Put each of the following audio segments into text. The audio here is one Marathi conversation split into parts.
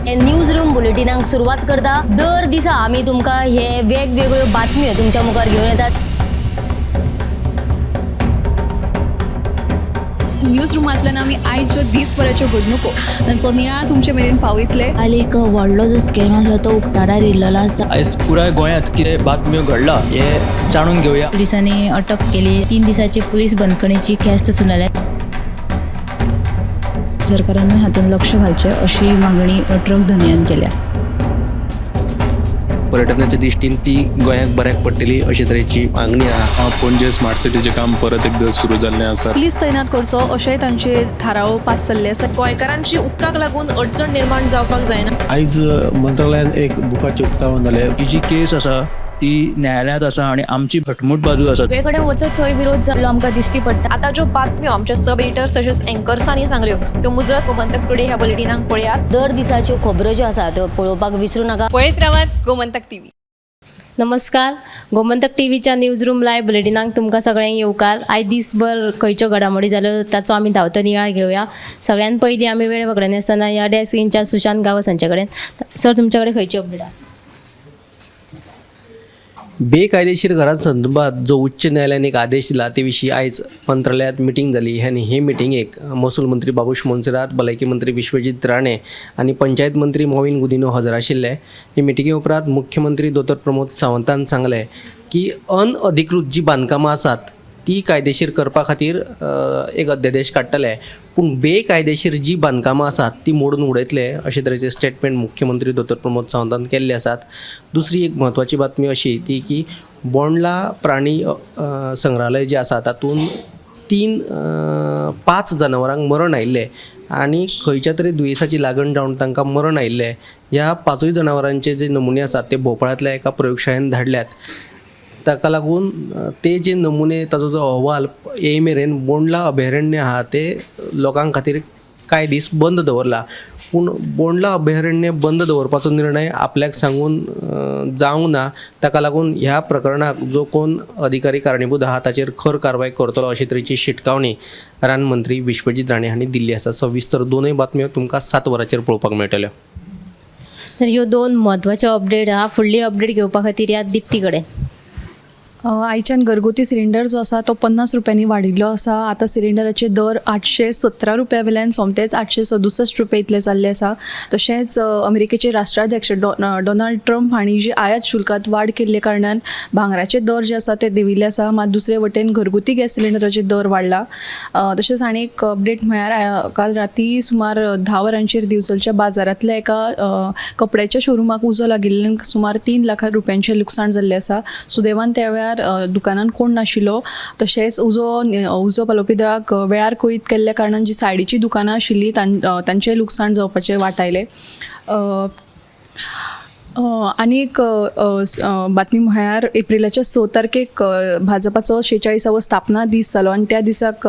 न्यूज रूम बुलेटिनाक सुरुवात करता। दर दिसा आम्ही तुमका हे वेगवेगळ्यो बातम्यो तुमच्या मुखार घेऊन येतात। न्यूज रुमांतल्यान आमी आयच्यो दिसभराच्यो घडणुको तांचो नियाळ तुमचे मेरेन पावयतले। आली एक व्हडलो जो स्कॅम आसलो तो उक्ताडार येयल्लो आसा। आयज पुराय गोंयांत कितें बातम्यो घडला हे जाणून घेवया। पुलिसांनी अटक केली। 3 दिसाची पुलीस बंदखणीची ख्यास्त चलयल्या। सरकारान हातूंत लक्ष घालचें अशी मागणी ट्रक धन्यान केल्या। पर्यटनाच्या दृश्टीन ती गोंयाक बऱ्याक पडटली अशे तरेची मागणी आहा। पणजे स्मार्ट सिटीचें काम परत एकदा सुरू जाल्लें आसा। पुलीस तैनात करचो अशेंय तांचे थाराव पास जाल्ले आसा। गोंयकारांची उदकाक लागून अडचण निर्माण जावपाक जायना। आयज मंत्रालयान एक बुकाचें उक्तावण जालें। ही जी केस आसा ती न्यायालयांत आसा आणि आमची घटमूट बाजू आसा। सगळे कडेन वचत थंय विरोध जाल्लो आमकां दिश्टी पडटा। आता ज्यो बातम्यो आमच्या सब एडिटर्स तशेंच अँकर्सांनी सांगल्यो त्यो मुजरत गोमंतक टुडे ह्या बुलेटिनाक पळयात। दर दिसाच्यो खबरो ज्यो आसा त्यो पळोवपाक विसरू नका। पळयत रावात गोमंतक टीव्ही। नमस्कार, गोमंतक टीव्हीच्या न्यूज रूम लायव्ह बुलेटिनाक तुमकां सगळ्यांक येवकार। आयज दिसभर खंयच्यो घडामोडी जाल्यो ताचो आमी धांवतो नियाळ घेवया। सगळ्यान पयलीं आमी वेळ वगडानी आसतना ह्या डेस्क इंचार्ज सुशांत गावस हांचे कडेन। सर, तुमचे कडेन खंयची अपडेट आसा? बेकायदेशीर घरांसंदर्भात जो उच्च न्यायालयान एक आदेश दिला ते विशीं आयज मंत्रालयात मिटींग जाली आनी हे मिटींगेक महसूल मंत्री बाबूश मोन्सेरात, भलायकी मंत्री विश्वजीत राणे आनी पंचायत मंत्री मोविन गुदिनो हजर आशिल्ले। हे मिटींगे उपरांत मुख्यमंत्री दोतोर प्रमोद सावंतान सांगले की अनअधिकृत जी बांदकामां आसात ती कायदेशीर करपा खातीर एक अध्यादेश काडटले, पूण बेकायदेशीर जी बांदकामां आसात ती मोडून उडयतले अशे तरेचे स्टेटमेंट मुख्यमंत्री दोतोर प्रमोद सावंतान केल्ले आसात। दुसरी एक म्हत्वाची बातमी अशी ती की बोंडला प्राणी संग्रहालय जे आसा तातूंत 5 जनावरांक मरण आयिल्लें आनी खंयच्या तरी दुयेंसाची लागण जावन तांकां मरण आयिल्लें। ह्या 5 जनावरांचे जे नमुने आसात ते भोपाळ्यांतल्या एका प्रयोगशाळेन धाडल्यात। ताका लागून ते जे नमुने ताजो जो अहवाल ये मेरेन बोंडला अभयारण्य आहा ते लोकां खातीर कांय दीस बंद दवरला, पूण बोंडला अभयारण्य बंद दवरपाचो निर्णय आपल्याक सांगून जावंक ना। ताका लागून ह्या प्रकरणाक जो कोण अधिकारी कारणीभूत आहा ताचेर खर कारवाय करतलो अशी तरेची शिटकावणी रानमंत्री विश्वजीत राणे हांणी दिल्ली आसा। सविस्तर दोनूय बातम्यो तुमकां 7 वरांचेर पळोवपाक मेळटल्यो। तर ह्यो 2 म्हत्वाच्यो अपडेट आहा। फुडली अपडेट घेवपा खातीर या दिप्ती कडेन। आयच्यान घरगुती सिलिंडर जो आसा तो 50 रुपयांनी वाडिल्लो आसा। आतां सिलिंडराचे दर 817 रुपया वयल्यान सोमतेच 867 रुपया इतले जाल्ले आसा। तशेंच अमेरिकेचे राष्ट्राध्यक्ष डोनाल्ड ट्रम्प हांणी जी आयात शुल्कात वाड केल्ले कारणान भांगराचे दर जे आसा ते देंविल्ले आसा। मात दुसरे वटेन घरगुती गॅस सिलिंडराचे दर वाडला। तशेंच आनी एक अपडेट म्हळ्यार काल राती सुमार 10 वरांचेर दिवचलच्या बाजारांतल्या एका कपड्याच्या शोरुमाक उजो लागिल्ल्यान सुमार 3 लाख रुपयांचें लुकसाण जाल्लें आसा। सुदैवान त्या वेळार दुकानान कोण नाशिल्लो। तशेंच उजो पालोवपी दळाक वेळार कळीत केल्ल्या कारणान जी सायडीची दुकानां आशिल्लीं तांचें लुकसाण जावपाचें वाटायलें। आनी एक बातमी म्हळ्यार एप्रिलाच्या 6 तारखेक भाजपाचो 46वा स्थापना दीस जालो आनी त्या दिसाक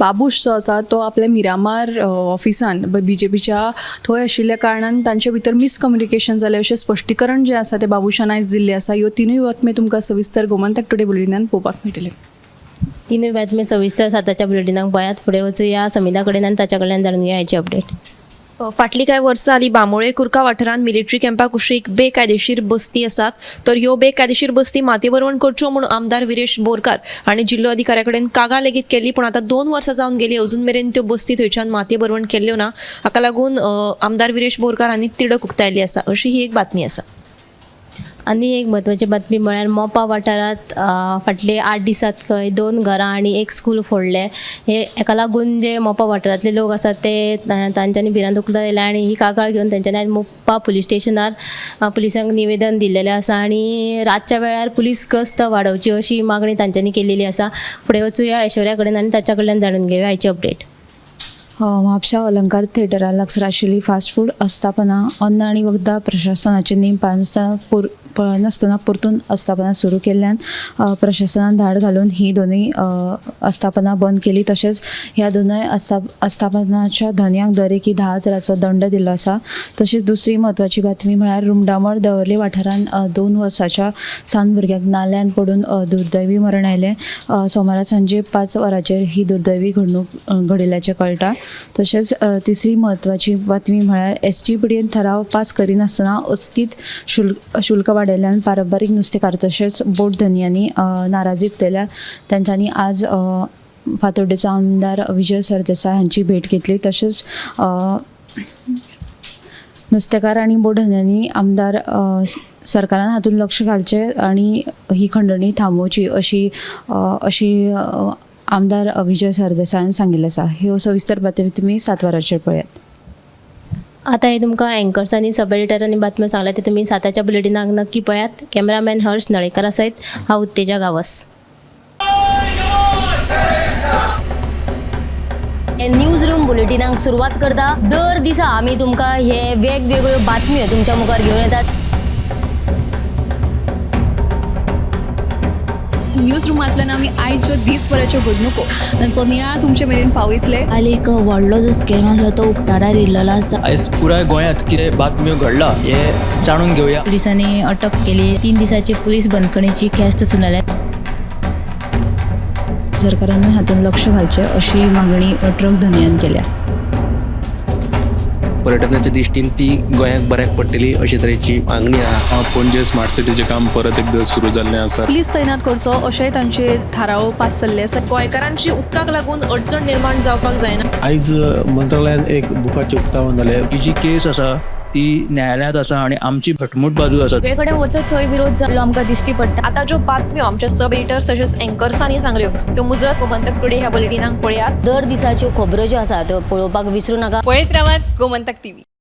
बाबूश जो आसा तो आपल्या मिरामार ऑफिसान BJPच्या थंय आशिल्ल्या कारणान तांचे भितर मिसकम्युनिकेशन जालें अशें स्पश्टीकरण जें आसा तें बाबूशान आयज दिल्लें आसा। ह्यो 3 बातम्यो तुमकां सविस्तर गोमंतक टुडे बुलेटिनान पळोवपाक मेळटले। 3 बातम्यो सविस्तर 7च्या बुलेटिनाक पळयात। फुडें वचूया समिता कडेन आनी ताच्या कडल्यान जाणून घेवया हेची अपडेट। फाटली कांय वर्सां आली बांबोळे कुर्का वाठारांत मिलिटरी कॅम्पा कुशीक बेकायदेशीर बस्ती आसात। तर ह्यो बेकायदेशीर बस्ती माथेवरवण करच्यो म्हणून आमदार विरेश बोरकार हांणी जिल्लो अधिकाऱ्या कडेन कागाळ लेगीत केल्ली, पूण आतां 2 वर्सां जावन गेली अजून मेरेन त्यो बस्ती थंयच्यान माथेवरवण केल्ल्यो ना। हाका लागून आमदार विरेश बोरकार हांणी तिडक उक्तायल्ली आसा अशी ही एक बातमी आसा। आनी एक म्हत्वाची बातमी म्हळ्यार मोपा वाठारांत फाटले 8 दिसांत खंय 2 घरां आनी 1 स्कूल फोडले। हे हेका लागून जे मोपा वाठारांतले लोक आसात ते तांच्यांनी भिरांत आयल्या आनी ही कागाळ घेवन तेंच्यांनी आयज मोपा पुलीस स्टेशनार पुलिसांक निवेदन दिल्लेलें आसा आनी रातच्या वेळार पुलीस गस्त वाडोवची अशी मागणी तांच्यांनी केलेली आसा। फुडें वचूया ऐश्वर्या कडेन आनी ताच्या कडल्यान जाणून घेवया हेची अपडेट। म्हापशा अलंकार थिएटरा लागसार आशिल्ली फास्ट फूड आस्थापना अन्न आनी वखदां प्रशासनाचे नेम पाळनासतना पळनासतना परतून आस्थापना सुरू केल्ल्यान प्रशासनान धाड घालून ही दोनूय आस्थापना बंद केली. तशेंच ह्या दोनूय आस्थापनाच्या धन्यांक दर एकी 10,000 दंड दिल्लो आसा. तशीच दुसरी म्हत्वाची बातमी म्हळ्यार रुमडामोळ दवर्ली वाठारांत 2 वर्साच्या सान भुरग्याक नाल्यांत पडून दुर्दैवी मरण आयलें. सोमारा सांजे 5 वरांचेर ही दुर्दैवी घडणूक घडिल्ल्याचें कळटा. तशेंच तिसरी म्हत्वाची बातमी म्हळ्यार ST पिडीएन थाराव पास करिनासतना अस्थीत शुल्क वाडयल्ल्यान पारंपारीक नुस्तेकार तशेंच बोट धन्यांनी नाराजी उक्तायल्या. तांच्यांनी आज फातोर्डेचो आमदार विजय सरदेसाय हांची भेट घेतली. तशेंच नुस्तेकार आनी बोट धन्यांनी आमदार सरकारान हातूंत लक्ष घालचें आनी ही खंडणी थांबोवची अशी आमदार विजय सरदेसायान सांगिल्लें आसा. ह्यो सविस्तर बातमी तुमी 7 वरांचेर पळयात. आता हे तुमकां एंकर्सांनी सब एडिटरांनी बातम्यो सांगल्या ते तुमी 7च्या बुलेटिनाक नक्की पळयात. कॅमेरामॅन हर्ष नळेकरा सयत हांव उत्तेजा गावस. न्यूज रूम बुलेटिनाक सुरवात करता. दर दिसा आमी तुमकां हे वेगवेगळ्यो बातम्यो तुमच्या मुखार घेवन येतात. न्यूज रुमांतल्यान आमी आयच्यो दिसभराच्यो घडणुको तांचो नियाळ तुमचे मेरेन पावयतले. आनी एक व्हडलो जो स्कॅम आसा तो उक्ताडार येयल्लो आसा. आयज पुराय गोंयांत कितें बातम्यो घडला हे जाणून घेवया. पुलिसांनी अटक केली. 3 दिसाची पुलीस बंदखणीची ख्यास्त सुनायल्या. सरकारान हातूंत लक्ष घालचें अशी मागणी ट्रक धन्यान केल्या. पर्यटनाच्या दिश्टीन ती गोंयाक बऱ्याक पडटली अशे तरेची मागणी आहा. पणजे स्मार्ट सिटीचें काम परत एकदा सुरू जाल्लें आसा. पुलीस तैनात करचो अशेंय तांचे थाराव पास जाल्ले आसा. गोंयकारांची उदकाक लागून अडचण निर्माण जावपाक जायना. आयज मंत्रालयान एक बुकाचें उक्तावण जालें. ही जी केस आसा ती न्यायालयांत आसा आणि आमची घटमूट बाजू आसा. सगळे कडेन वचत थंय विरोध जाल्लो आमकां दिश्टी पडटा. आता ज्यो बातम्यो आमच्या सब एडिटर्स तशेंच एंकर्सांनी सांगल्यो त्यो मुजरत गोमंतक टुडे ह्या बुलेटिनाक पळयात. दर दिसाच्यो खबरो ज्यो आसा त्यो पळोवपाक विसरूं नाका. पळयत रावात गोमंतक TV.